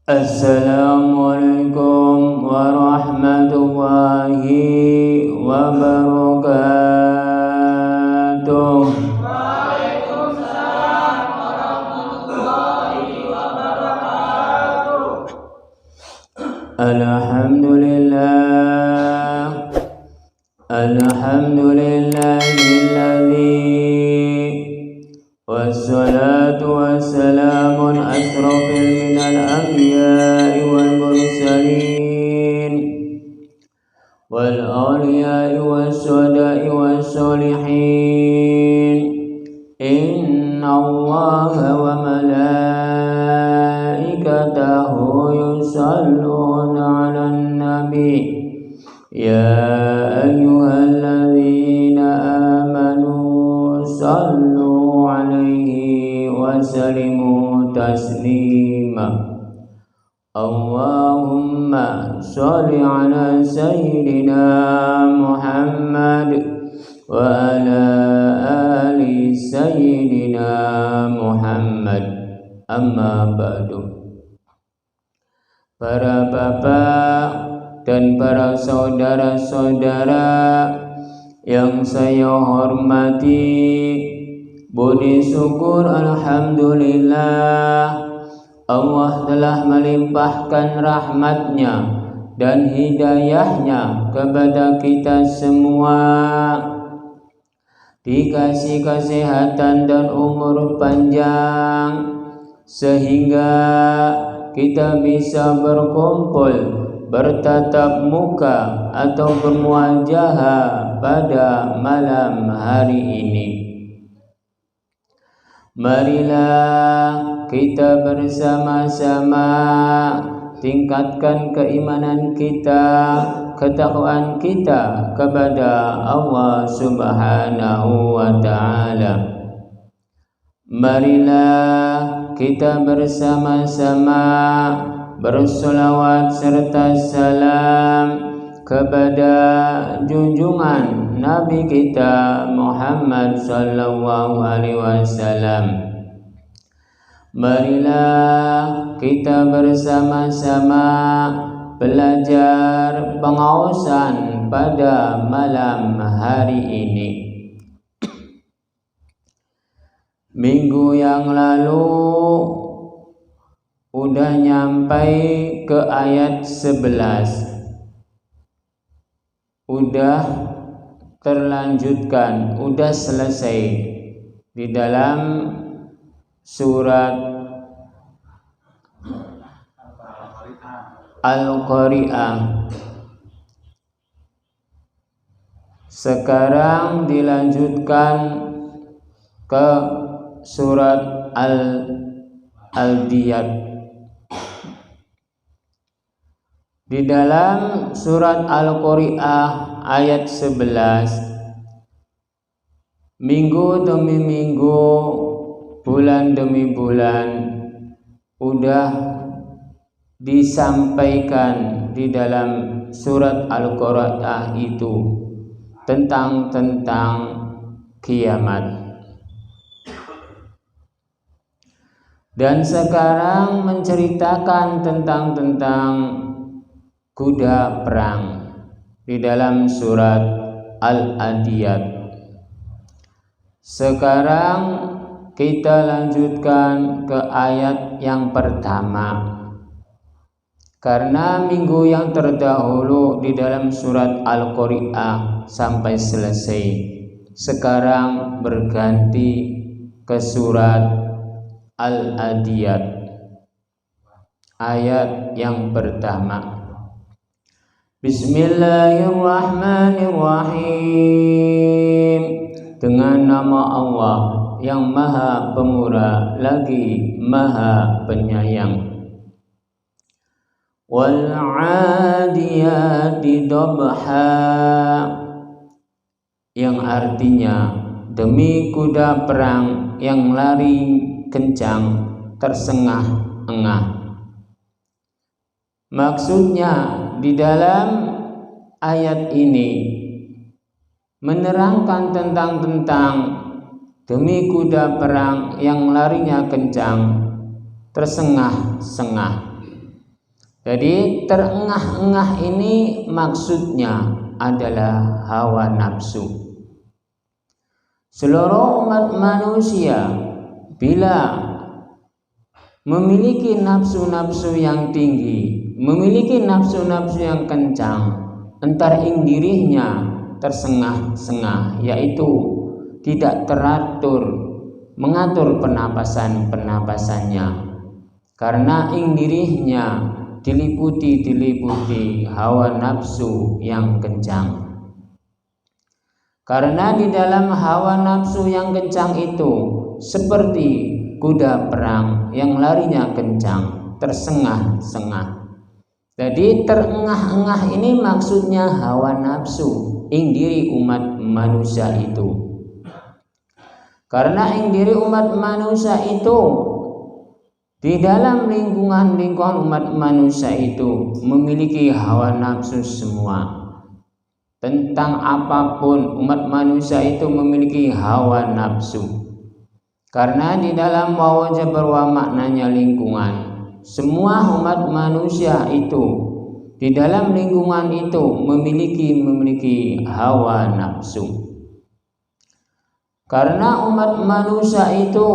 Assalamualaikum warahmatullahi wabarakatuh. Waalaikumsalam warahmatullahi wabarakatuh. Alhamdulillahilladzi wassalatu wassalamu asrofil minal anbiya'i wal mursalin wal awliya'i wassada'i wassolihin. Inna Allaha wa malaikatahu yusalluna 'alan nabi ya ayyuhalladzina amanu sallu 'alaihi wa sallimu taslima. Allahumma sholli 'ala sayyidina Muhammad wa ala ali sayyidina Muhammad. Amma ba'du. Para bapak dan para saudara-saudara yang saya hormati, budi syukur alhamdulillah Allah telah melimpahkan rahmatnya dan hidayahnya kepada kita semua, dikasih kesehatan dan umur panjang sehingga kita bisa berkumpul, bertatap muka atau bermuajahah pada malam hari ini. Marilah kita bersama-sama tingkatkan keimanan kita, ketakwaan kita kepada Allah Subhanahu wa ta'ala. Marilah kita bersama-sama bersolawat serta salam kepada junjungan Nabi kita Muhammad sallallahu alaihi wasallam. Marilah kita bersama-sama belajar pengaosan pada malam hari ini. Minggu yang lalu udah nyampai ke ayat 11. Udah terlanjutkan, udah selesai di dalam surat Al-Qari'ah. Sekarang dilanjutkan ke surat Al-Diyat. Di dalam surat Al-Qari'ah ayat 11, minggu demi minggu, bulan demi bulan udah disampaikan di dalam surat Al-Qari'ah itu tentang kiamat. Dan sekarang menceritakan tentang kuda perang di dalam surat Al-Adiyat. Sekarang kita lanjutkan ke ayat yang pertama, karena minggu yang terdahulu di dalam surat Al-Qari'ah sampai selesai. Sekarang berganti ke surat Al-Adiyat ayat yang pertama. Bismillahirrahmanirrahim. Dengan nama Allah yang Maha Pemurah lagi Maha Penyayang. Wal 'adiyati dhabha, yang artinya demi kuda perang yang lari kencang tersengah-engah. Maksudnya di dalam ayat ini menerangkan tentang demi kuda perang yang larinya kencang tersengah-sengah. Jadi terengah-engah ini maksudnya adalah hawa nafsu. Seluruh umat manusia bila memiliki nafsu-nafsu yang tinggi, memiliki nafsu-nafsu yang kencang, entar ing dirinya tersengah-sengah, yaitu tidak teratur mengatur penapasan-penapasannya, karena ing dirinya diliputi hawa nafsu yang kencang. Karena di dalam hawa nafsu yang kencang itu seperti kuda perang yang larinya kencang, tersengah-sengah. Jadi terengah-engah ini maksudnya hawa nafsu ing diri umat manusia itu. Karena ing diri umat manusia itu, di dalam lingkungan umat manusia itu memiliki hawa nafsu semua. Tentang apapun umat manusia itu memiliki hawa nafsu. Karena di dalam wawa jabarwa maknanya lingkungan, semua umat manusia itu di dalam lingkungan itu memiliki hawa nafsu. Karena umat manusia itu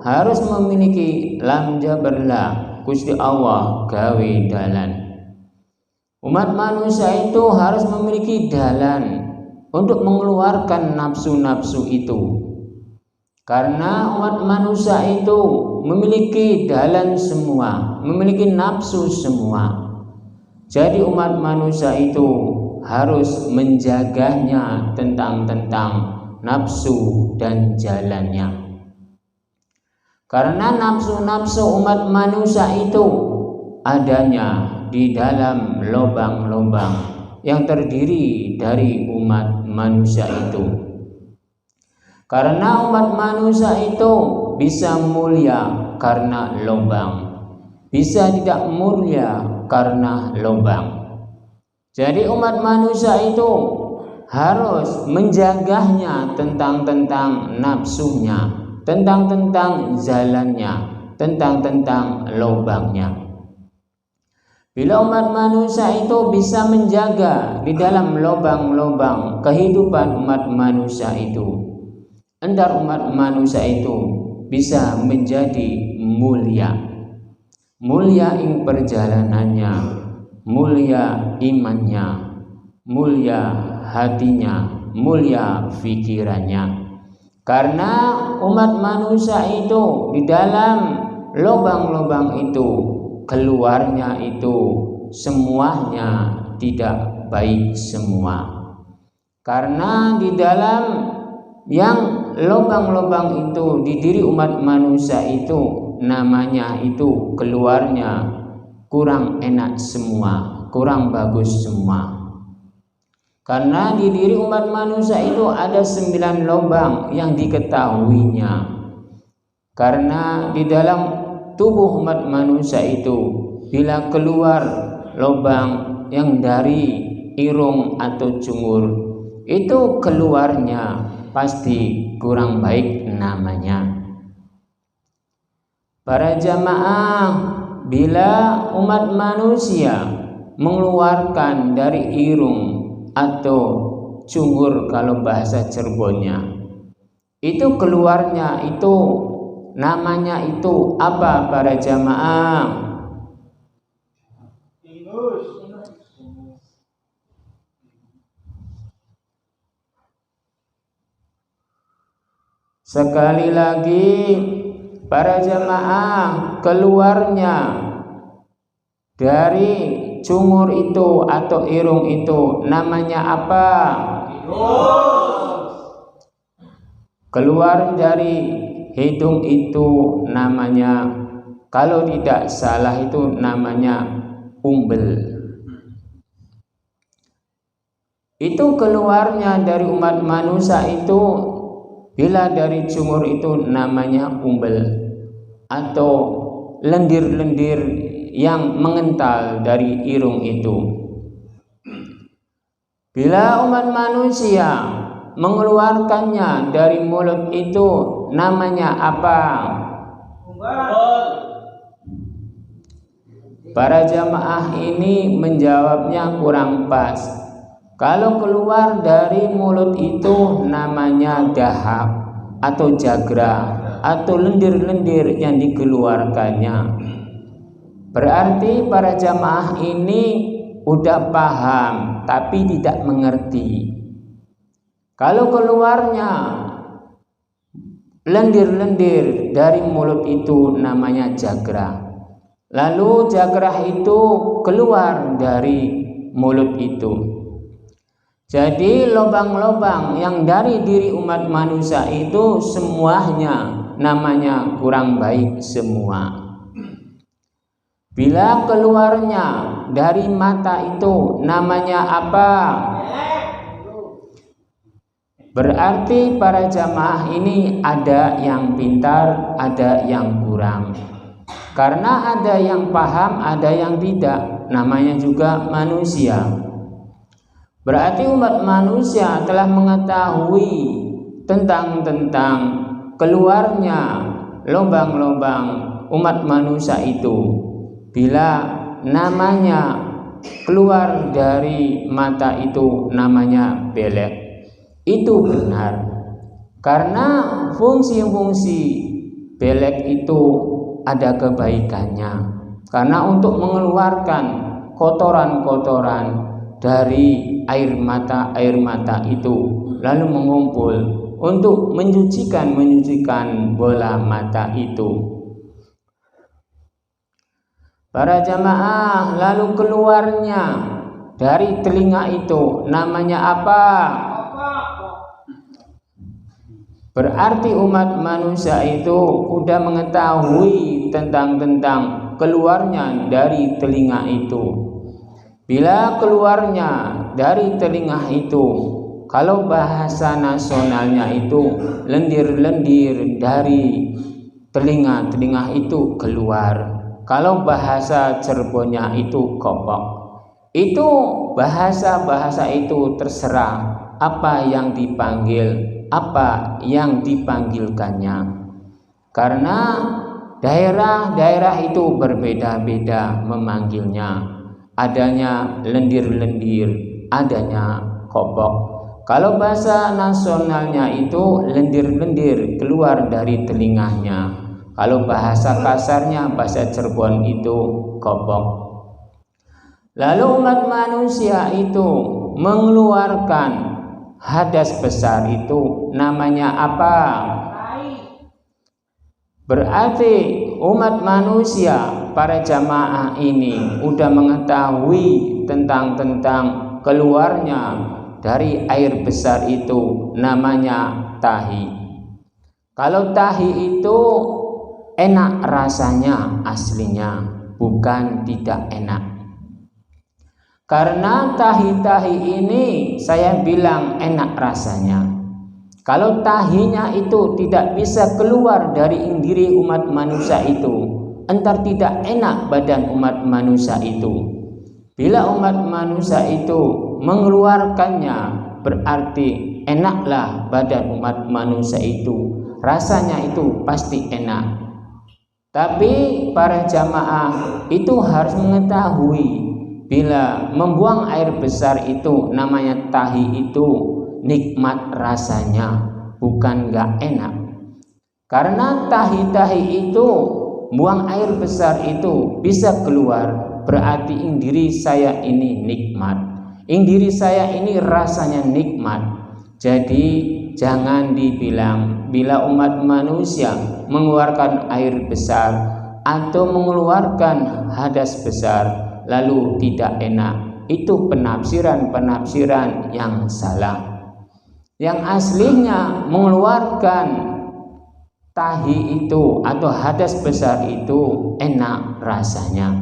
harus memiliki lam jabarlah Gusti Allah gawe dalan. Umat manusia itu harus memiliki dalan untuk mengeluarkan nafsu-nafsu itu. Karena umat manusia itu memiliki dalan semua, memiliki nafsu semua. Jadi umat manusia itu harus menjaganya tentang nafsu dan jalannya. Karena nafsu-nafsu umat manusia itu adanya di dalam lubang-lubang yang terdiri dari umat manusia itu. Karena umat manusia itu bisa mulia karena lubang, bisa tidak mulia karena lubang. Jadi umat manusia itu harus menjaganya tentang nafsunya, tentang jalannya, tentang lubangnya. Bila umat manusia itu bisa menjaga di dalam lubang-lubang kehidupan umat manusia itu, endar umat manusia itu bisa menjadi mulia. Mulia ing perjalanannya, mulia imannya, mulia hatinya, mulia pikirannya. Karena umat manusia itu di dalam lubang-lubang itu, keluarnya itu semuanya tidak baik semua. Karena di dalam yang lubang-lubang itu di diri umat manusia itu namanya itu keluarnya kurang enak semua, kurang bagus semua. Karena di diri umat manusia itu ada 9 lubang yang diketahuinya. Karena di dalam tubuh umat manusia itu bila keluar lubang yang dari irung atau cungur, itu keluarnya pasti kurang baik namanya. Para jamaah, bila umat manusia mengeluarkan dari irung atau cungur kalau bahasa Cirebonnya, itu keluarnya itu namanya itu apa para jamaah? Sekali lagi para jamaah, keluarnya dari cungur itu atau irung itu namanya apa? Keluar dari hidung itu namanya, kalau tidak salah itu namanya umbel. Itu keluarnya dari umat manusia itu bila dari cungur itu namanya umbel atau lendir-lendir yang mengental dari irung itu. Bila umat manusia mengeluarkannya dari mulut itu namanya apa? para jamaah ini menjawabnya kurang pas. Kalau keluar dari mulut itu namanya dahak atau jagra atau lendir-lendir yang dikeluarkannya. Berarti para jamaah ini udah paham tapi tidak mengerti. Kalau keluarnya lendir-lendir dari mulut itu namanya jagra. Lalu jagrah itu keluar dari mulut itu. Jadi lubang-lubang yang dari diri umat manusia itu semuanya namanya kurang baik semua. Bila keluarnya dari mata itu namanya apa? Berarti para jamaah ini ada yang pintar, ada yang kurang. Karena ada yang paham, ada yang tidak. Namanya juga manusia. Berarti umat manusia telah mengetahui tentang keluarnya lubang-lubang umat manusia itu. Bila namanya keluar dari mata itu namanya belek. Itu benar. Karena fungsi-fungsi belek itu ada kebaikannya. Karena untuk mengeluarkan kotoran-kotoran dari air mata itu lalu mengumpul untuk menyucikan bola mata itu. Para jamaah, lalu keluarnya dari telinga itu namanya apa? Berarti umat manusia itu sudah mengetahui tentang keluarnya dari telinga itu. Bila keluarnya dari telinga itu, kalau bahasa nasionalnya itu lendir-lendir dari telinga itu keluar. Kalau bahasa Cirebonnya itu kopok. Itu bahasa itu terserah apa yang dipanggil, apa yang dipanggilkannya. Karena daerah-daerah itu berbeda-beda memanggilnya. Adanya lendir-lendir, adanya kopok. Kalau bahasa nasionalnya itu lendir-lendir keluar dari telinganya. Kalau bahasa kasarnya, bahasa Cirebon itu kopok. Lalu umat manusia itu mengeluarkan hadas besar itu namanya apa? Berarti umat manusia, para jamaah ini udah mengetahui tentang keluarnya dari air besar itu namanya tahi. Kalau tahi itu enak rasanya aslinya, bukan tidak enak. Karena tahi-tahi ini saya bilang enak rasanya. Kalau tahinya itu tidak bisa keluar dari diri umat manusia itu, entar tidak enak badan umat manusia itu. Bila umat manusia itu mengeluarkannya, berarti enaklah badan umat manusia itu. Rasanya itu pasti enak. Tapi para jamaah itu harus mengetahui bila membuang air besar itu namanya tahi itu nikmat rasanya, bukan gak enak. Karena tahi-tahi itu buang air besar itu bisa keluar, berarti diri saya ini nikmat, diri saya ini rasanya nikmat. Jadi jangan dibilang bila umat manusia mengeluarkan air besar atau mengeluarkan hadas besar lalu tidak enak. Itu penafsiran yang salah. Yang aslinya mengeluarkan tahi itu atau hadas besar itu enak rasanya.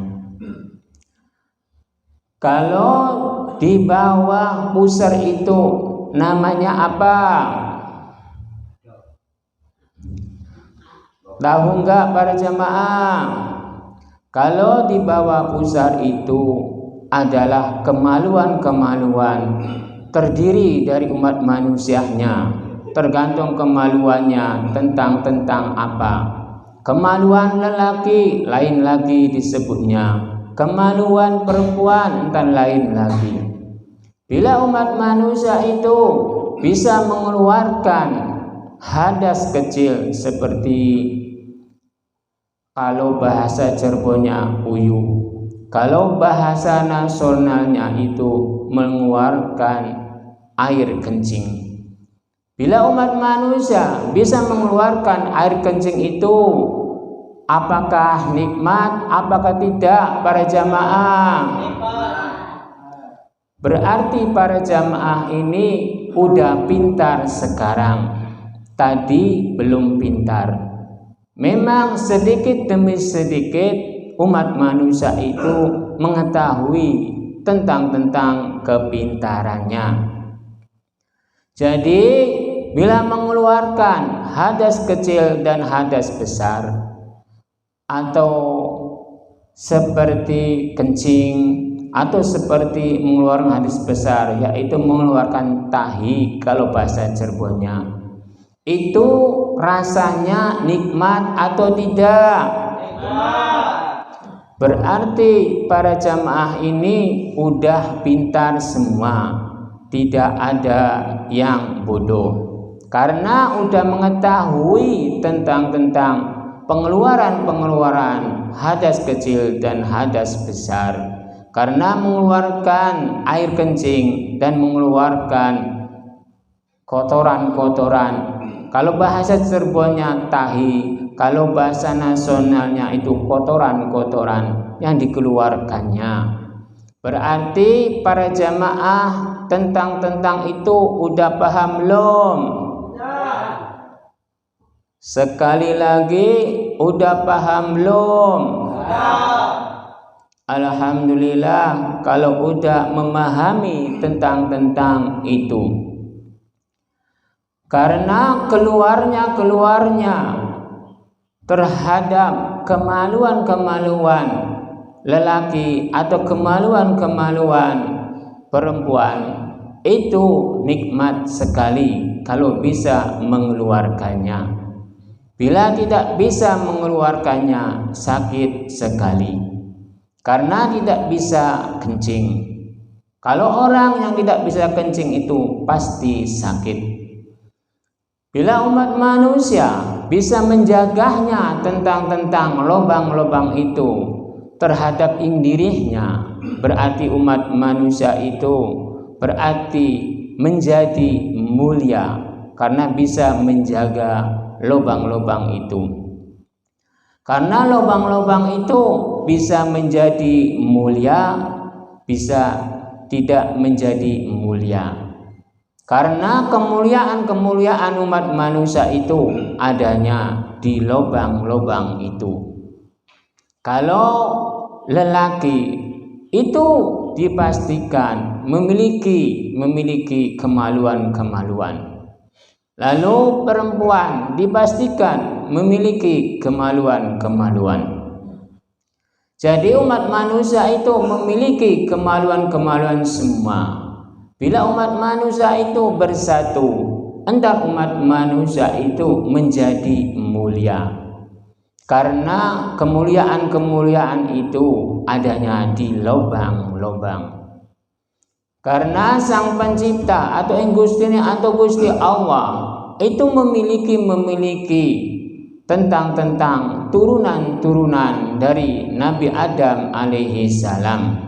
Kalau di bawah pusar itu namanya apa? Tahu enggak para jamaah? Kalau di bawah pusar itu adalah kemaluan-kemaluan terdiri dari umat manusianya, tergantung kemaluannya tentang apa. Kemaluan lelaki lain lagi disebutnya, kemaluan perempuan dan lain lagi. Bila umat manusia itu bisa mengeluarkan hadas kecil seperti kalau bahasa Cirebonnya uyuh, kalau bahasa nasionalnya itu mengeluarkan air kencing. Bila umat manusia bisa mengeluarkan air kencing itu, apakah nikmat, apakah tidak para jamaah? Berarti para jamaah ini udah pintar sekarang. Tadi belum pintar. Memang sedikit demi sedikit umat manusia itu mengetahui tentang kepintarannya. Jadi bila mengeluarkan hadas kecil dan hadas besar atau seperti kencing atau seperti mengeluarkan hadas besar, yaitu mengeluarkan tahi kalau bahasa Cirebonnya, itu rasanya nikmat atau tidak? Berarti para jamaah ini udah pintar semua, tidak ada yang bodoh, karena udah mengetahui tentang pengeluaran hadas kecil dan hadas besar. Karena mengeluarkan air kencing dan mengeluarkan kotoran-kotoran, kalau bahasa Cirebonnya tahi, kalau bahasa nasionalnya itu kotoran-kotoran yang dikeluarkannya. Berarti para jamaah tentang itu udah paham belum? Sekali lagi, udah paham belum? Alhamdulillah kalau udah memahami tentang itu. Karena keluarnya terhadap kemaluan lelaki atau kemaluan perempuan itu nikmat sekali kalau bisa mengeluarkannya. Bila tidak bisa mengeluarkannya, sakit sekali, karena tidak bisa kencing. Kalau orang yang tidak bisa kencing itu pasti sakit. Bila umat manusia bisa menjaganya tentang lubang-lubang itu terhadap dirinya, berarti umat manusia itu berarti menjadi mulia karena bisa menjaga lubang-lubang itu. Karena lubang-lubang itu bisa menjadi mulia, bisa tidak menjadi mulia. Karena kemuliaan umat manusia itu adanya di lubang-lubang itu. Kalau lelaki itu dipastikan memiliki kemaluan. Lalu perempuan dipastikan memiliki kemaluan. Jadi umat manusia itu memiliki kemaluan semua. Bila umat manusia itu bersatu, hendak umat manusia itu menjadi mulia. Karena kemuliaan itu adanya di lubang-lubang. Karena Sang Pencipta atau Gusti Allah itu memiliki tentang turunan dari Nabi Adam alaihi salam.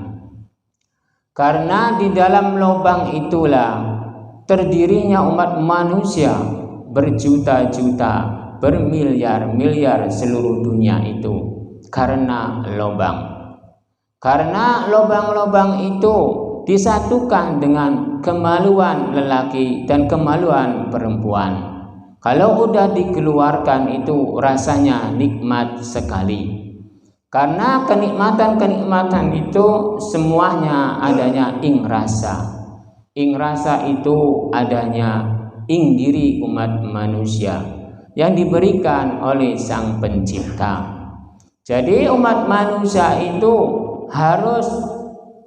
Karena di dalam lubang itulah terdirinya umat manusia berjuta-juta, bermiliar-miliar seluruh dunia itu karena lubang. Karena lubang-lubang itu disatukan dengan kemaluan lelaki dan kemaluan perempuan. Kalau udah dikeluarkan itu rasanya nikmat sekali. Karena kenikmatan itu semuanya adanya ing rasa. Ing rasa itu adanya ing diri umat manusia yang diberikan oleh Sang Pencipta. Jadi umat manusia itu harus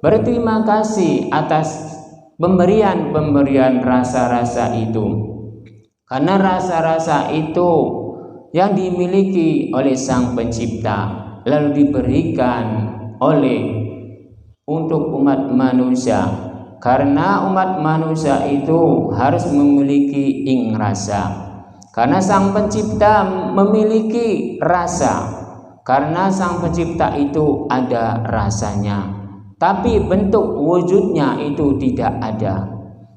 berterima kasih atas pemberian rasa-rasa itu. Karena rasa-rasa itu yang dimiliki oleh Sang Pencipta lalu diberikan untuk umat manusia, karena umat manusia itu harus memiliki rasa. Karena Sang Pencipta memiliki rasa, karena Sang Pencipta itu ada rasanya, tapi bentuk wujudnya itu tidak ada.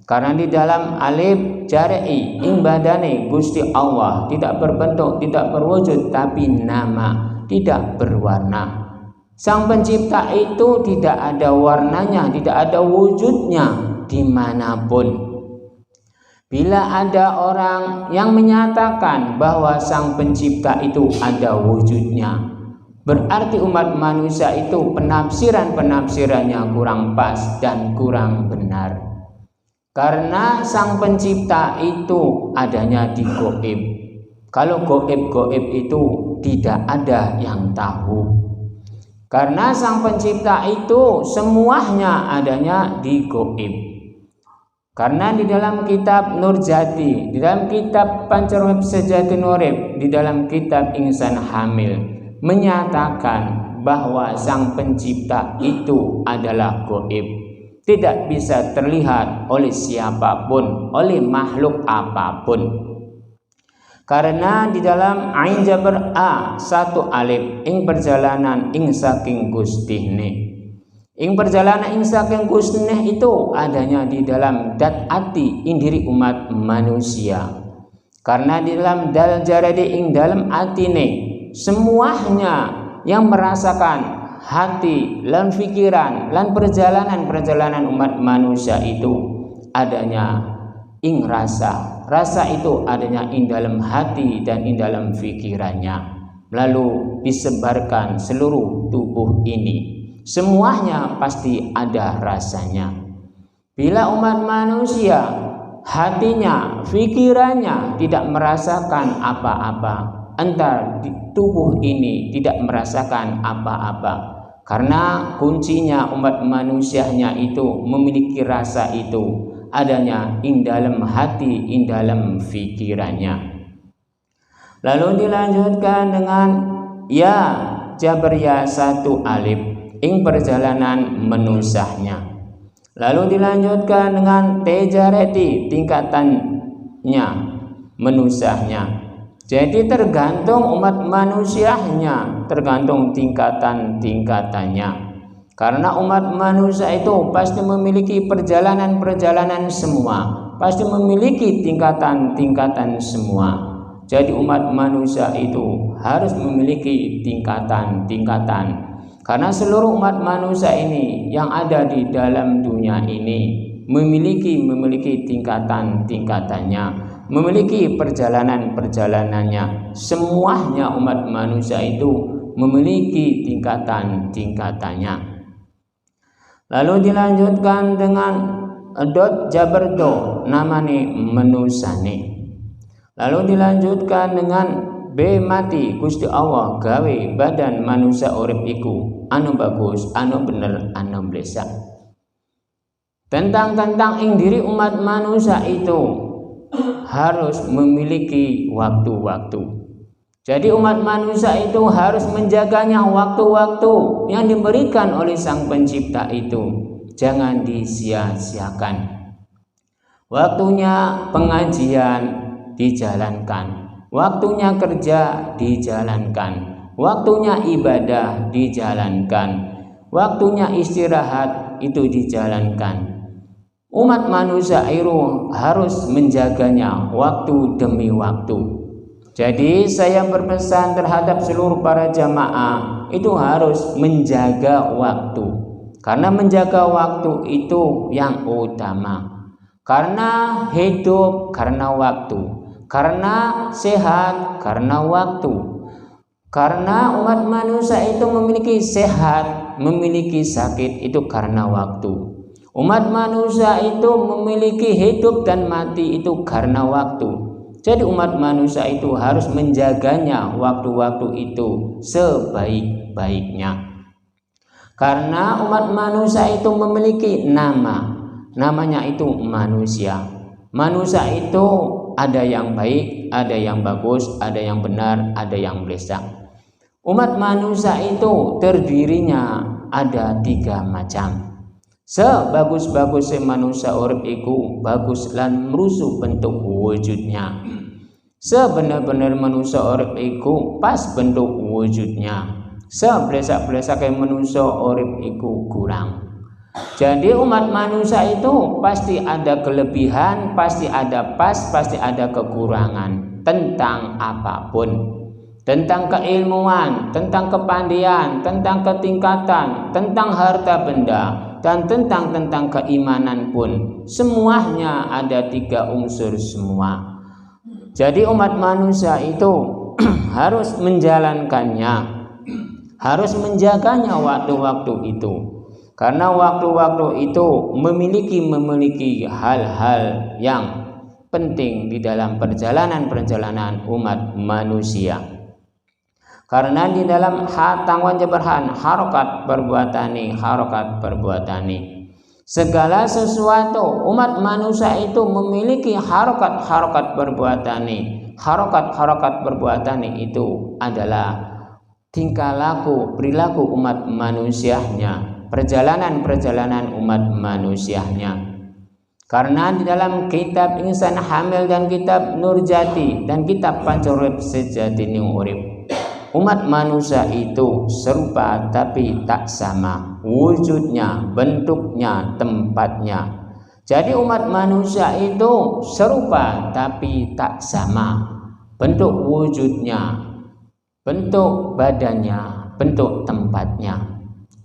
Karena di dalam alif jari'i ing badane Gusti Allah tidak berbentuk, tidak berwujud, tapi nama, tidak berwarna. Sang Pencipta itu tidak ada warnanya, tidak ada wujudnya dimanapun. Bila ada orang yang menyatakan bahwa Sang Pencipta itu ada wujudnya, berarti umat manusia itu penafsirannya kurang pas dan kurang benar. Karena Sang Pencipta itu adanya di gaib. Kalau gaib itu tidak ada yang tahu. Karena Sang Pencipta itu semuanya adanya di gaib. Karena di dalam kitab Nurjati, di dalam kitab Pancarweb Sejati Nurib, di dalam kitab Insan Hamil menyatakan bahwa Sang Pencipta itu adalah gaib, tidak bisa terlihat oleh siapapun, oleh makhluk apapun. Karena di dalam Ain Jabar A 1 alif ing perjalanan ing saking Gustine. Ing perjalanan ing saking Gustine itu adanya di dalam dat ati ing diri umat manusia. Karena di dalam dal jaradi ing dalam atine semuanya yang merasakan hati lan pikiran lan perjalanan umat manusia itu adanya ing rasa. Rasa itu adanya ing dalam hati dan ing dalam pikirannya, lalu disebarkan seluruh tubuh ini. Semuanya pasti ada rasanya. Bila umat manusia hatinya, pikirannya tidak merasakan apa-apa, entar di tubuh ini tidak merasakan apa-apa. Karena kuncinya umat manusianya itu memiliki rasa itu adanya ing dalam hati, ing dalam pikirannya. Lalu dilanjutkan dengan ya Jabariyah 1 alif ing perjalanan menusahnya. Lalu dilanjutkan dengan tejareti tingkatannya menusahnya. Jadi tergantung umat manusianya, tergantung tingkatannya. Karena umat manusia itu pasti memiliki perjalanan semua, pasti memiliki tingkatan semua. Jadi umat manusia itu harus memiliki tingkatan. Karena seluruh umat manusia ini yang ada di dalam dunia ini memiliki tingkatannya, memiliki perjalanannya. Semuanya umat manusia itu memiliki tingkatannya. Lalu dilanjutkan dengan dot jaberdo namane menusane. Lalu dilanjutkan dengan B mati Gusti Allah gawe badan manusia urip iku anu bagus, anu bener, anu blesak. Tentang ing diri umat manusia itu harus memiliki waktu-waktu. Jadi umat manusia itu harus menjaganya waktu-waktu yang diberikan oleh Sang Pencipta itu. Jangan disia-siakan. Waktunya pengajian dijalankan. Waktunya kerja dijalankan, waktunya ibadah dijalankan, waktunya istirahat itu dijalankan. Umat manusia itu harus menjaganya waktu demi waktu. Jadi saya berpesan terhadap seluruh para jamaah itu harus menjaga waktu. Karena menjaga waktu itu yang utama. Karena hidup karena waktu. Karena sehat karena waktu. Karena umat manusia itu memiliki sehat, memiliki sakit itu karena waktu. Umat manusia itu memiliki hidup dan mati itu karena waktu. Jadi umat manusia itu harus menjaganya waktu-waktu itu sebaik-baiknya. Karena umat manusia itu memiliki nama. Namanya itu manusia. Manusia itu ada yang baik, ada yang bagus, ada yang benar, ada yang blesak. Umat manusia itu terdirinya ada 3 macam. Sebagus-bagus manusia urip iku bagus lan mrusu bentuk wujudnya. Sebenar-benar manusia urip iku pas bentuk wujudnya. Seblesak-blesak manusia urip iku kurang. Jadi umat manusia itu pasti ada kelebihan, pasti ada pas, pasti ada kekurangan tentang apapun. Tentang keilmuan, tentang kepandaian, tentang ketingkatan, tentang harta benda, dan tentang keimanan pun. Semuanya ada 3 unsur semua. Jadi umat manusia itu harus menjalankannya, harus menjaganya waktu-waktu itu. Karena waktu-waktu itu memiliki hal-hal yang penting di dalam perjalanan umat manusia. Karena di dalam tangwan jabarhan harokat perbuatani. Segala sesuatu umat manusia itu memiliki harokat perbuatani. Harokat perbuatani itu adalah tingkah laku perilaku umat manusianya, perjalanan umat manusianya. Karena di dalam kitab Insan Hamil dan kitab Nurjati dan kitab Pancorep Sejati Urip, umat manusia itu serupa tapi tak sama wujudnya, bentuknya, tempatnya. Jadi umat manusia itu serupa tapi tak sama bentuk wujudnya, bentuk badannya, bentuk tempatnya.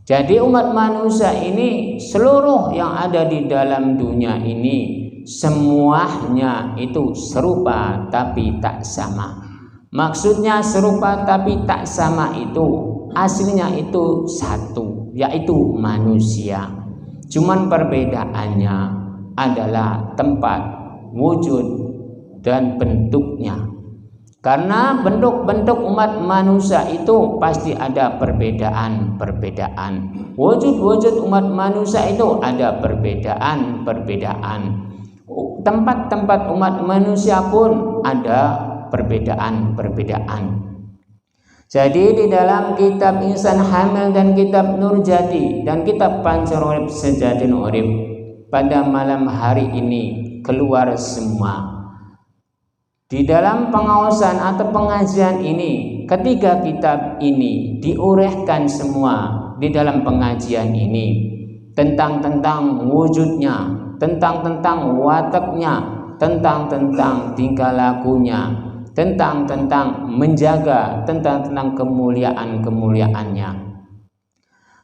Jadi umat manusia ini seluruh yang ada di dalam dunia ini semuanya itu serupa tapi tak sama. Maksudnya serupa tapi tak sama itu aslinya itu satu, yaitu manusia. Cuman perbedaannya adalah tempat, wujud, dan bentuknya. Karena bentuk-bentuk umat manusia itu pasti ada perbedaan. Wujud-wujud umat manusia itu ada perbedaan. Tempat-tempat umat manusia pun ada perbedaan. Jadi di dalam kitab Insan Hamil dan kitab Nurjati dan kitab Pancorep Sejati Urip pada malam hari ini keluar semua. Di dalam pengawasan atau pengajian ini, ketiga kitab ini diuraikan semua di dalam pengajian ini tentang wujudnya, tentang wataknya, tentang tingkah lakunya, tentang menjaga, tentang kemuliaannya.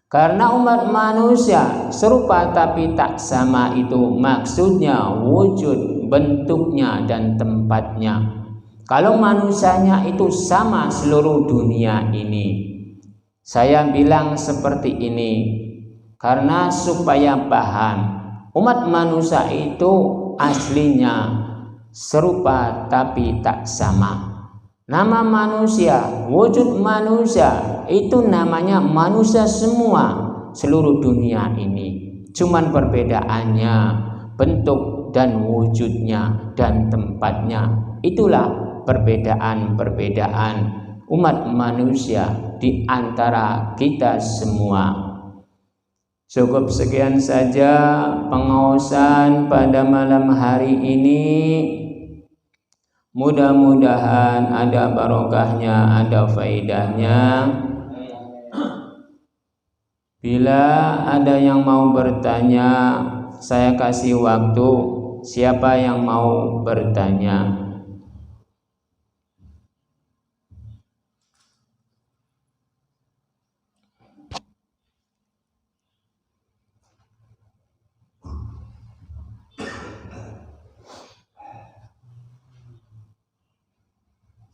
Karena umat manusia serupa tapi tak sama itu maksudnya wujud, bentuknya, dan tempatnya. Kalau manusianya itu sama seluruh dunia ini, saya bilang seperti ini karena supaya paham, umat manusia itu aslinya serupa tapi tak sama. Nama manusia, wujud manusia itu namanya manusia semua seluruh dunia ini. Cuman perbedaannya bentuk dan wujudnya dan tempatnya. Itulah perbedaan umat manusia di antara kita semua. Cukup sekian saja pengawasan pada malam hari ini. Mudah-mudahan ada barokahnya, ada faedahnya. Bila ada yang mau bertanya, saya kasih waktu. Siapa yang mau bertanya?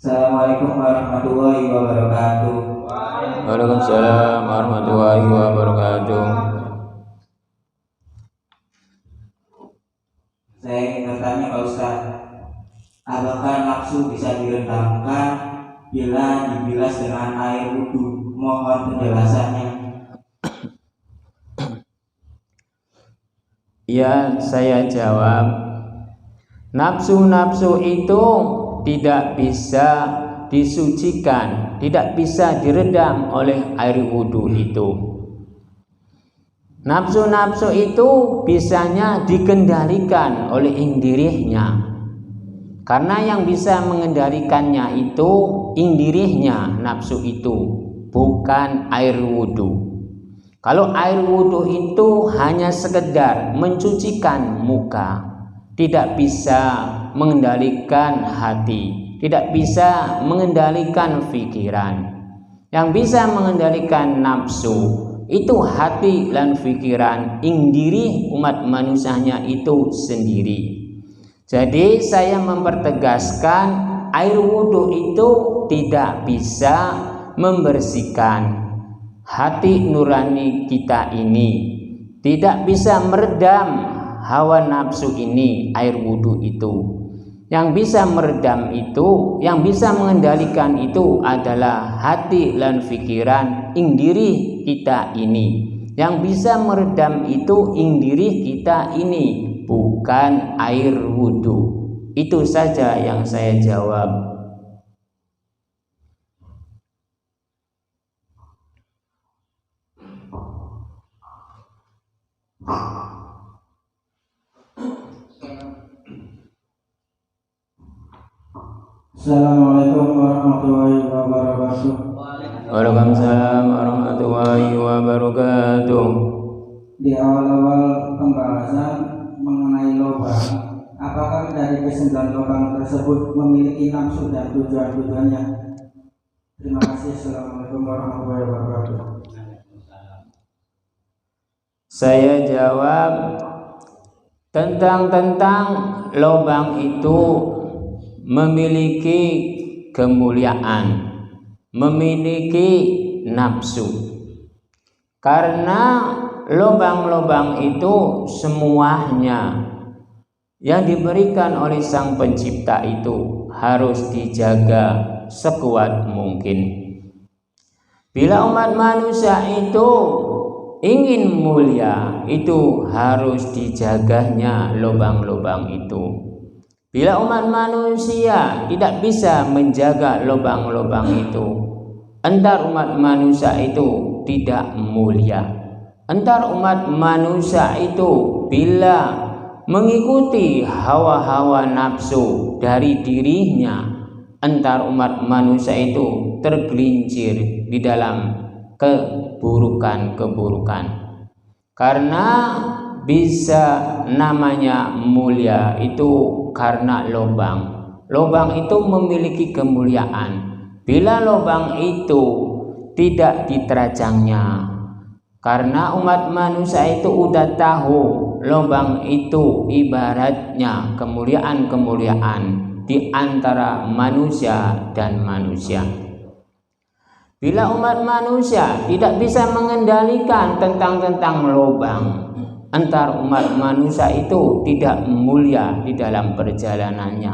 Assalamualaikum warahmatullahi wabarakatuh. Waalaikumsalam warahmatullahi wabarakatuh. Saya ingin bertanya Pak Ustaz, apakah nafsu bisa diredamkan bila dibilas dengan air wudhu? Mohon penjelasannya. Ya, saya jawab. Nafsu-nafsu itu tidak bisa disucikan, tidak bisa diredam oleh air wudhu itu. Nafsu-nafsu itu bisanya dikendalikan oleh indirinya. Karena yang bisa mengendalikannya itu indirinya nafsu itu, bukan air wudhu. Kalau air wudhu itu hanya sekedar mencucikan muka, tidak bisa mengendalikan hati, tidak bisa mengendalikan pikiran. Yang bisa mengendalikan nafsu itu hati dan pikiran indiri umat manusianya itu sendiri. Jadi saya mempertegaskan air wudhu itu tidak bisa membersihkan hati nurani kita ini, tidak bisa meredam hawa nafsu ini air wudhu itu. Yang bisa meredam itu, yang bisa mengendalikan itu adalah hati dan pikiran indiri kita ini. Yang bisa meredam itu indiri kita ini, bukan air wudhu. Itu saja yang saya jawab. Assalamualaikum warahmatullahi wabarakatuh. Waalaikumsalam warahmatullahi wabarakatuh. Di awal-awal pembahasan mengenai lubang, apakah dari ke-9 lubang tersebut memiliki nafsu dan tujuan-tujuannya? Terima kasih. Assalamualaikum warahmatullahi wabarakatuh. Saya jawab tentang lubang itu memiliki kemuliaan, memiliki nafsu. Karena lubang-lubang itu semuanya yang diberikan oleh Sang Pencipta itu harus dijaga sekuat mungkin. Bila umat manusia itu ingin mulia, itu harus dijaganya lubang-lubang itu. Bila umat manusia tidak bisa menjaga lubang-lubang itu, entar umat manusia itu tidak mulia. Entar umat manusia itu bila mengikuti hawa-hawa nafsu dari dirinya, entar umat manusia itu tergelincir di dalam keburukan-keburukan. Karena bisa namanya mulia itu karena lubang. Lubang itu memiliki kemuliaan. Bila lubang itu tidak diterajangnya, karena umat manusia itu udah tahu lubang itu ibaratnya kemuliaan-kemuliaan di antara manusia dan manusia. Bila umat manusia tidak bisa mengendalikan tentang lubang, antar umat manusia itu tidak mulia di dalam perjalanannya.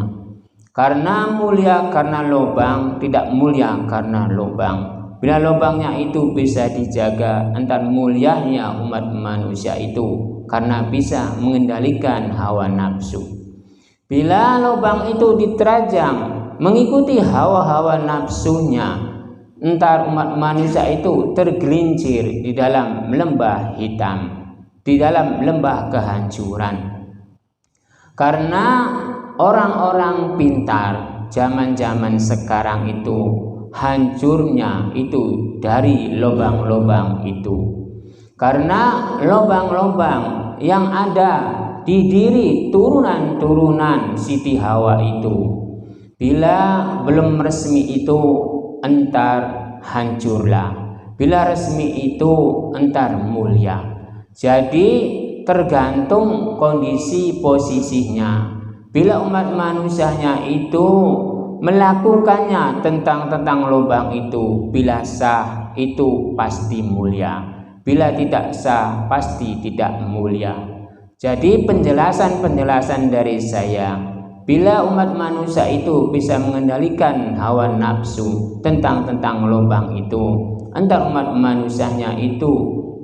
Karena mulia karena lubang, tidak mulia karena lubang. Bila lubangnya itu bisa dijaga, antar mulianya umat manusia itu karena bisa mengendalikan hawa nafsu. Bila lubang itu diterajang mengikuti hawa-hawa nafsunya, entar umat manusia itu tergelincir di dalam lembah hitam, di dalam lembah kehancuran. Karena orang-orang pintar zaman-zaman sekarang itu hancurnya itu dari lubang-lubang itu. Karena lubang-lubang yang ada di diri turunan-turunan Siti Hawa itu, bila belum resmi itu entar hancurlah, bila resmi itu entar mulia. Jadi tergantung kondisi posisinya. Bila umat manusianya itu melakukannya tentang lubang itu, bila sah itu pasti mulia, bila tidak sah pasti tidak mulia. Jadi penjelasan dari saya, bila umat manusia itu bisa mengendalikan hawa nafsu tentang lubang itu, antar umat manusianya itu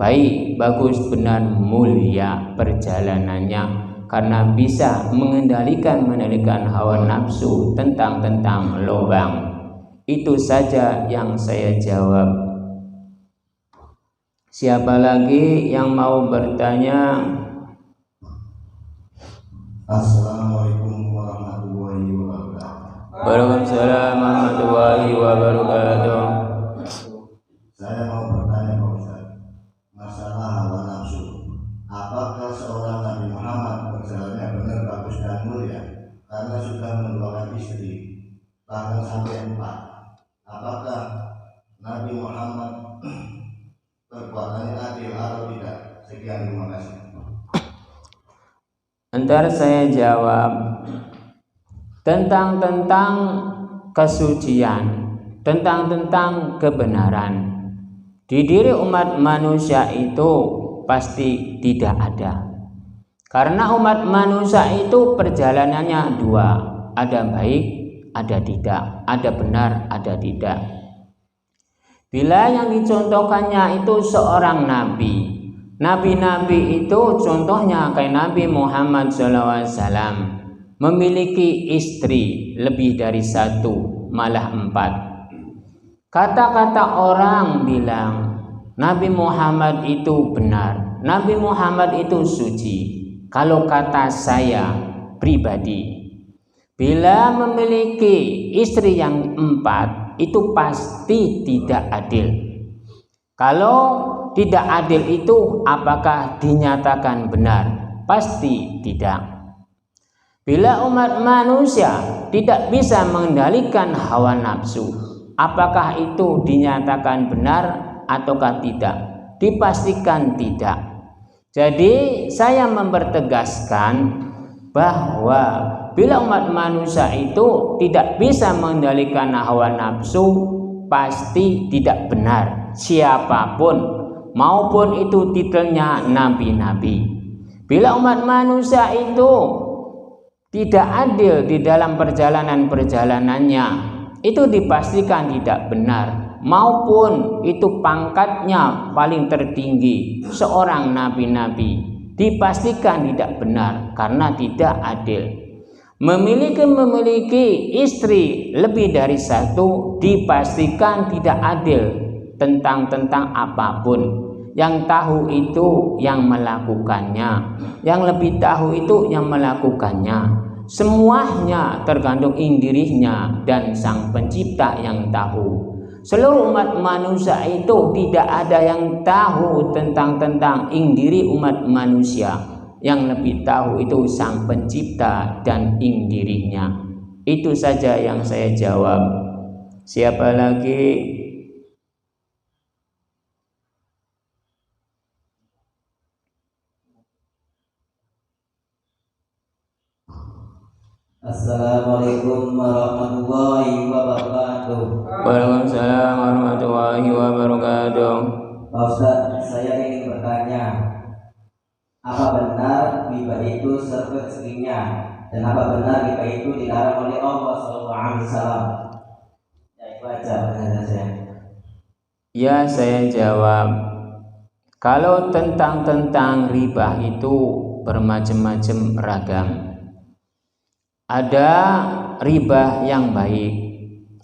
baik, bagus, benar, mulia perjalanannya, karena bisa mengendalikan hawa nafsu tentang lubang. Itu saja yang saya jawab. Siapa lagi yang mau bertanya? Assalamualaikum warahmatullahi wabarakatuh. Waalaikumsalam warahmatullahi wabarakatuh. Saya mau bertanya Pak Ustaz, masalah hawa nafsu. Apakah seorang Nabi Muhammad berjalannya benar, bagus dan mulia karena sudah menduakan istri, bahkan sampai 4? Apakah Nabi Muhammad perbuatannya adil atau tidak? Sekian, terima kasih. Ntar saya jawab tentang kesucian, tentang kebenaran. Di diri umat manusia itu pasti tidak ada. Karena umat manusia itu perjalanannya 2, ada baik, ada tidak, ada benar, ada tidak. Bila yang dicontohkannya itu seorang nabi, nabi-nabi itu contohnya kayak Nabi Muhammad SAW memiliki istri lebih dari 1, malah 4. Kata-kata orang bilang Nabi Muhammad itu benar, Nabi Muhammad itu suci. Kalau kata saya pribadi, bila memiliki istri yang 4 itu pasti tidak adil. Kalau tidak adil itu apakah dinyatakan benar? Pasti tidak. Bila umat manusia tidak bisa mengendalikan hawa nafsu, apakah itu dinyatakan benar ataukah tidak? Dipastikan tidak. Jadi saya mempertegaskan bahwa bila umat manusia itu tidak bisa mengendalikan hawa nafsu, pasti tidak benar siapapun, maupun itu titelnya nabi-nabi. Bila umat manusia itu tidak adil di dalam perjalanan-perjalanannya, itu dipastikan tidak benar, maupun itu pangkatnya paling tertinggi seorang nabi-nabi, dipastikan tidak benar karena tidak adil. Memiliki istri lebih dari 1 dipastikan tidak adil tentang apapun. Yang tahu itu yang melakukannya, yang lebih tahu itu yang melakukannya. Semuanya tergantung dirinya dan Sang Pencipta yang tahu. Seluruh umat manusia itu tidak ada yang tahu tentang diri umat manusia. Yang lebih tahu itu Sang Pencipta dan dirinya. Itu saja yang saya jawab. Siapa lagi? Assalamualaikum warahmatullahi wabarakatuh. Waalaikumsalam warahmatullahi wabarakatuh. Pak Ustaz, saya ingin bertanya, apa benar riba itu serezekinya, dan apa benar riba itu dilarang oleh Allah SAW? Ya, itu aja pertanyaan saya. Ya, saya jawab. Kalau tentang riba itu bermacam-macam ragam. Ada riba yang baik,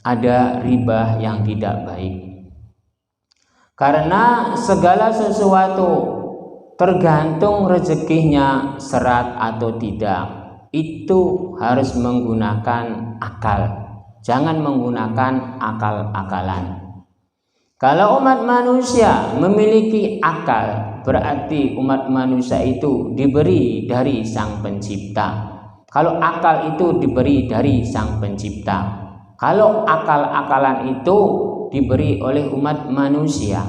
ada riba yang tidak baik. Karena segala sesuatu tergantung rezekinya serat atau tidak, itu harus menggunakan akal, jangan menggunakan akal-akalan. Kalau umat manusia memiliki akal, berarti umat manusia itu diberi dari Sang Pencipta. Kalau akal itu diberi dari Sang Pencipta. Kalau akal-akalan itu diberi oleh umat manusia.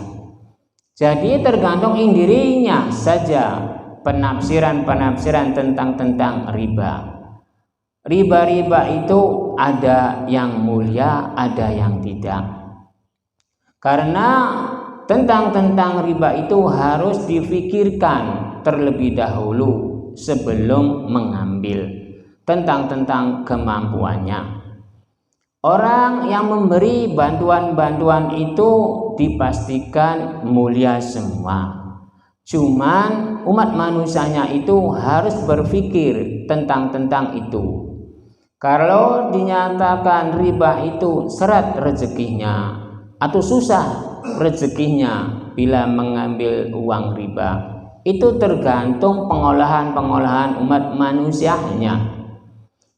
Jadi tergantung dirinya saja penafsiran tentang riba. Riba itu ada yang mulia, ada yang tidak. Karena tentang riba itu harus difikirkan terlebih dahulu sebelum mengambil tentang kemampuannya. Orang yang memberi bantuan itu dipastikan mulia semua. Cuman umat manusianya itu harus berpikir tentang itu. Kalau dinyatakan riba itu serat rezekinya atau susah rezekinya, bila mengambil uang riba. Itu tergantung pengolahan umat manusianya.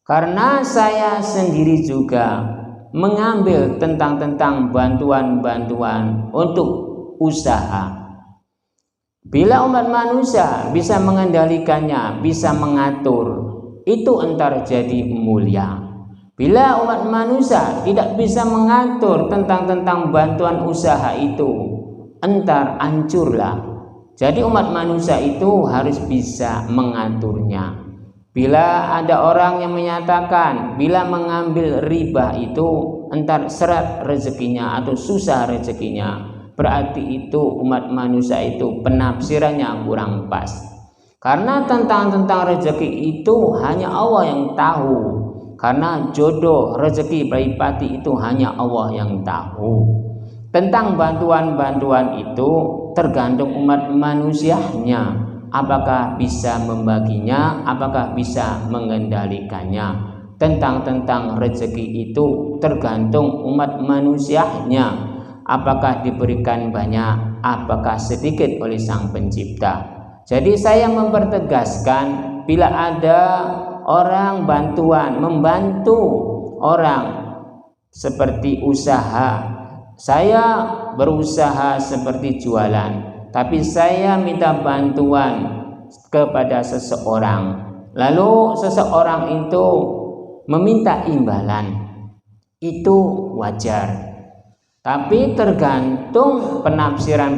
Karena saya sendiri juga mengambil tentang bantuan-bantuan untuk usaha. Bila umat manusia bisa mengendalikannya, bisa mengatur, itu entar jadi mulia. Bila umat manusia tidak bisa mengatur tentang bantuan usaha itu, entar hancurlah. Jadi umat manusia itu harus bisa mengaturnya. Bila ada orang yang menyatakan bila mengambil riba itu entar seret rezekinya atau susah rezekinya, berarti itu umat manusia itu penafsirannya kurang pas. Karena tentang rezeki itu hanya Allah yang tahu. Karena jodoh rezeki baik-pati itu hanya Allah yang tahu. Tentang bantuan-bantuan itu tergantung umat manusianya, apakah bisa membaginya, apakah bisa mengendalikannya. Tentang rezeki itu tergantung umat manusianya, apakah diberikan banyak, apakah sedikit oleh Sang Pencipta. Jadi saya mempertegaskan, bila ada orang membantu orang seperti usaha, saya berusaha seperti jualan, tapi saya minta bantuan kepada seseorang, lalu seseorang itu meminta imbalan, itu wajar. Tapi tergantung penafsiran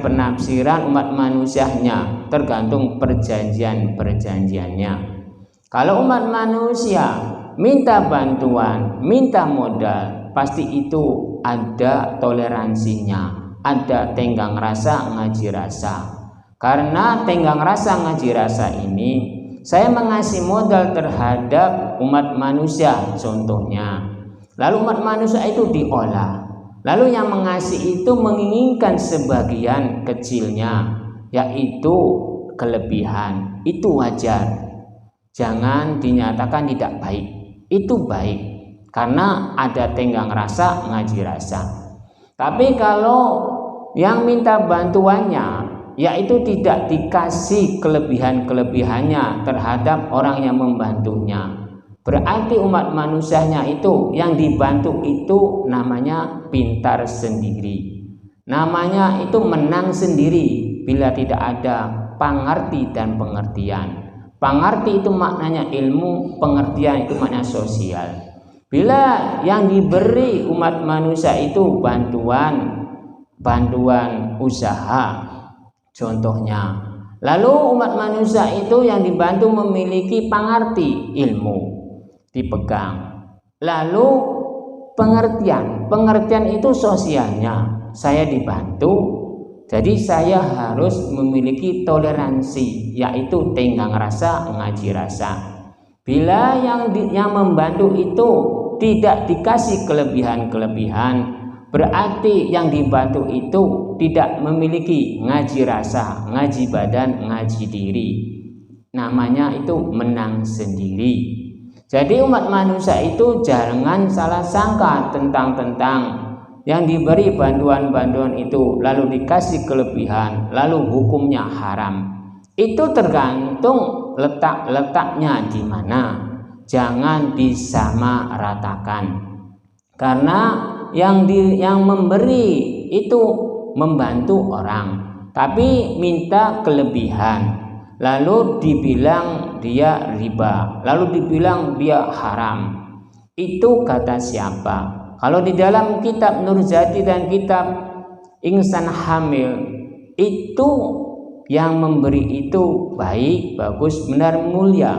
umat manusianya, tergantung perjanjiannya. Kalau umat manusia minta bantuan, minta modal, pasti itu ada toleransinya, ada tenggang rasa ngaji rasa. Karena tenggang rasa ngaji rasa ini, saya mengasih modal terhadap umat manusia contohnya, lalu umat manusia itu diolah, lalu yang mengasih itu menginginkan sebagian kecilnya, yaitu kelebihan. Itu wajar, jangan dinyatakan tidak baik. Itu baik karena ada tenggang rasa ngaji rasa. Tapi kalau yang minta bantuannya yaitu tidak dikasih kelebihannya terhadap orang yang membantunya, berarti umat manusianya itu yang dibantu itu namanya pintar sendiri, namanya itu menang sendiri bila tidak ada pangerti dan pengertian. Pangerti itu maknanya ilmu, pengertian itu maknanya sosial. Bila yang diberi umat manusia itu bantuan usaha contohnya, lalu umat manusia itu yang dibantu memiliki pangerti, ilmu dipegang, lalu pengertian itu sosialnya, saya dibantu, jadi saya harus memiliki toleransi, yaitu tenggang rasa ngaji rasa. Bila yang membantu itu tidak dikasih kelebihan, berarti yang dibantu itu tidak memiliki ngaji rasa, ngaji badan, ngaji diri. Namanya itu menang sendiri. Jadi umat manusia itu jangan salah sangka tentang yang diberi bantuan itu lalu dikasih kelebihan, lalu hukumnya haram. Itu tergantung letaknya di mana. Jangan disamaratakan. Karena yang memberi itu membantu orang, tapi minta kelebihan, lalu dibilang dia riba, lalu dibilang dia haram. Itu kata siapa? Kalau di dalam kitab Nurjati dan kitab Insan Hamil itu yang memberi itu baik, bagus, benar, mulia.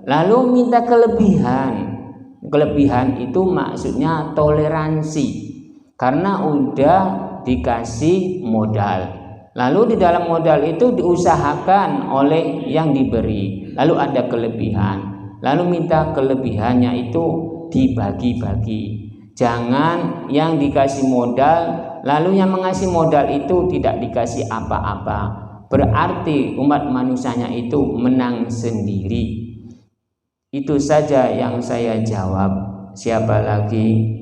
Lalu minta kelebihan. Kelebihan itu maksudnya toleransi. Karena udah dikasih modal. Lalu di dalam modal itu diusahakan oleh yang diberi. Lalu ada kelebihan. Lalu minta kelebihannya itu dibagi-bagi. Jangan yang dikasih modal, lalu yang mengasih modal itu tidak dikasih apa-apa. Berarti umat manusianya itu menang sendiri. Itu saja yang saya jawab. Siapa lagi?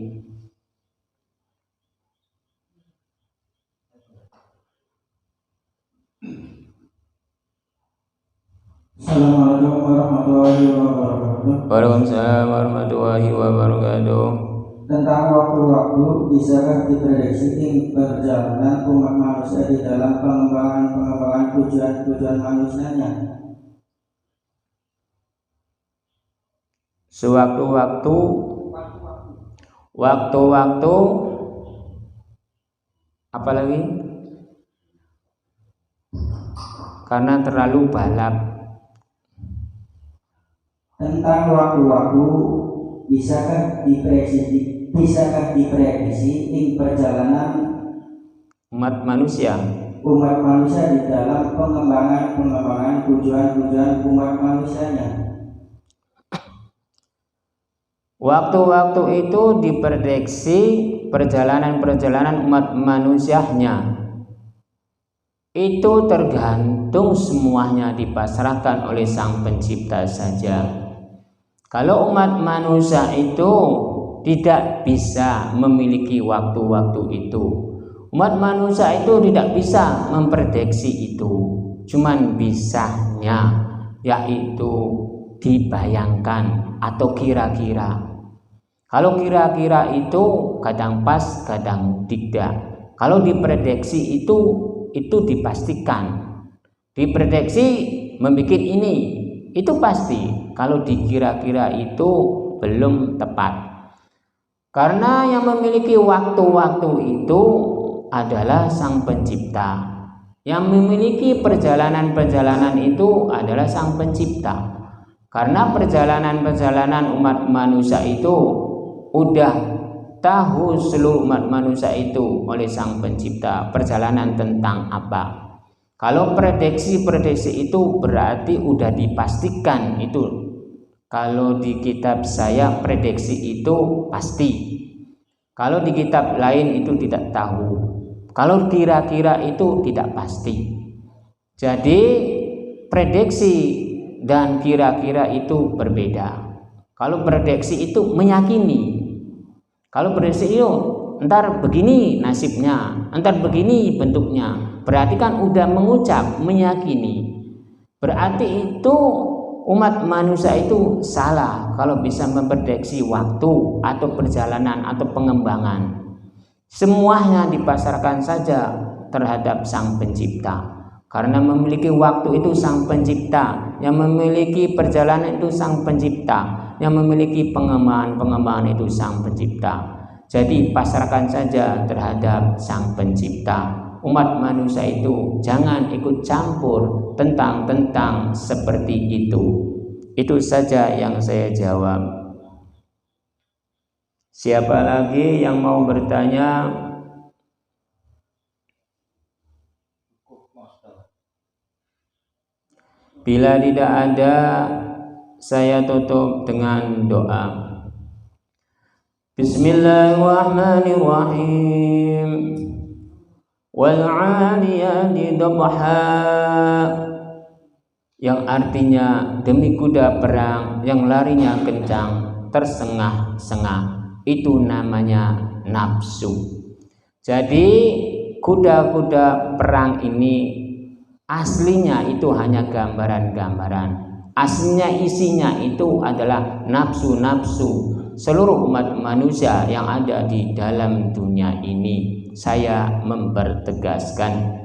Assalamualaikum warahmatullahi wabarakatuh. Waalaikumsalam warahmatullahi wabarakatuh. Tentang waktu-waktu, bisakah diprediksi perjalanan umat manusia di dalam pengembangan tujuan-tujuan manusianya? Sewaktu-waktu, apalagi karena terlalu balap. Tentang waktu-waktu, bisakah diprediksi perjalanan Umat manusia di dalam pengembangan tujuan-tujuan umat manusianya? Waktu-waktu itu diprediksi perjalanan umat manusianya. Itu tergantung, semuanya dipasrahkan oleh Sang Pencipta saja. Kalau umat manusia itu tidak bisa memiliki waktu-waktu itu, umat manusia itu tidak bisa memprediksi itu, cuman bisanya yaitu dibayangkan atau kira-kira. Kalau kira-kira itu kadang pas, kadang tidak. Kalau diprediksi itu dipastikan. Diprediksi membuat ini, itu pasti. Kalau dikira-kira itu belum tepat. Karena yang memiliki waktu-waktu itu adalah Sang Pencipta. Yang memiliki perjalanan-perjalanan itu adalah Sang Pencipta. Karena perjalanan-perjalanan umat manusia itu udah tahu seluruh umat manusia itu oleh Sang Pencipta perjalanan tentang apa. Kalau prediksi itu berarti udah dipastikan itu. Kalau di kitab saya prediksi itu pasti. Kalau di kitab lain itu tidak tahu. Kalau kira-kira itu tidak pasti. Jadi prediksi dan kira-kira itu berbeda. Kalau prediksi itu meyakini. Kalau prediksi itu entar begini nasibnya, entar begini bentuknya. Berarti kan udah mengucap, meyakini. Berarti itu umat manusia itu salah kalau bisa memprediksi waktu atau perjalanan atau pengembangan. Semuanya dipasarkan saja terhadap Sang Pencipta. Karena memiliki waktu itu Sang Pencipta, yang memiliki perjalanan itu Sang Pencipta, yang memiliki pengembangan itu Sang Pencipta. Jadi pasarkan saja terhadap Sang Pencipta. Umat manusia itu jangan ikut campur tentang seperti itu. Itu saja yang saya jawab. Siapa lagi yang mau bertanya? Bila tidak ada, saya tutup dengan doa. Bismillahirrahmanirrahim. Wal 'adiyati dhabha, yang artinya demi kuda perang yang larinya kencang, tersengah-sengah. Itu namanya nafsu. Jadi kuda-kuda perang ini aslinya itu hanya gambaran-gambaran. Aslinya isinya itu adalah nafsu-nafsu seluruh umat manusia yang ada di dalam dunia ini. Saya mempertegaskan.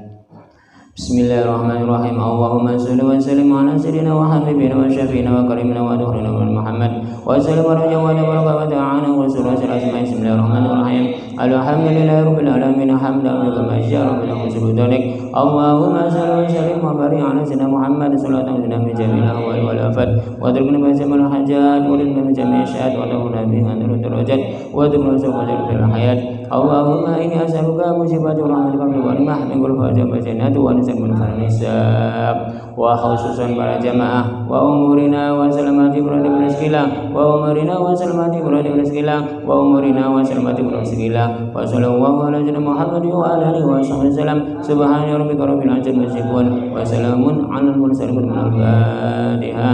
Bismillahirrahmanirrahim. Allahumma shalli wa sallim ala sayyidina wa habibina wa syafiina wa karimina wa dhuhrina Muhammad wa sallim wa jawada wa barakatuhu wa rasulullah sallallahu alaihi. Bismillahirrahmanirrahim. Alhamdulillahirabbil alamin hamdan kama syara rabbuna subhanak. Allahumma shalli wa sallim wa barik ala sayyidina Muhammad sallallahu alaihi wasallam jamil ahwal wal afat wa adrikna bi jamal hajat wa ridna bi jami' syahat wa tawna bi anil darajat wa adrikna fil hayat. Allahumma inni as'aluka mujibati rahmatika wa ghanimah min kulli fajrin wa nisabun fanisab wa khususan para jamaah wa umurina wa salamati beradab rizqillah wa umurina wa salamati beradab rizqillah wa umurina wa salamati beradab rizqillah wa sallallahu ala sayyidina Muhammad wa ala alihi wa sahbihi wasallam. Subhana rabbika rabbil izzati amma yasifun wa salamun alal mursalin. Al-Fatihah.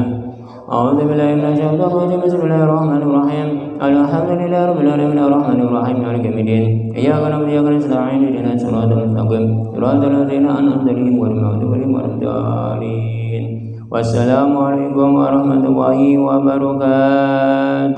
أعوذ بالله من الشيطان الرجيم بسم الله الرحمن الرحيم الحمد لله رب العالمين الرحمن الرحيم مالك يوم الدين إياك نعبد وإياك نستعين اهدنا الصراط المستقيم صراط الذين أنعمت عليهم غير المغضوب عليهم ولا الضالين والسلام عليكم ورحمة الله وبركاته.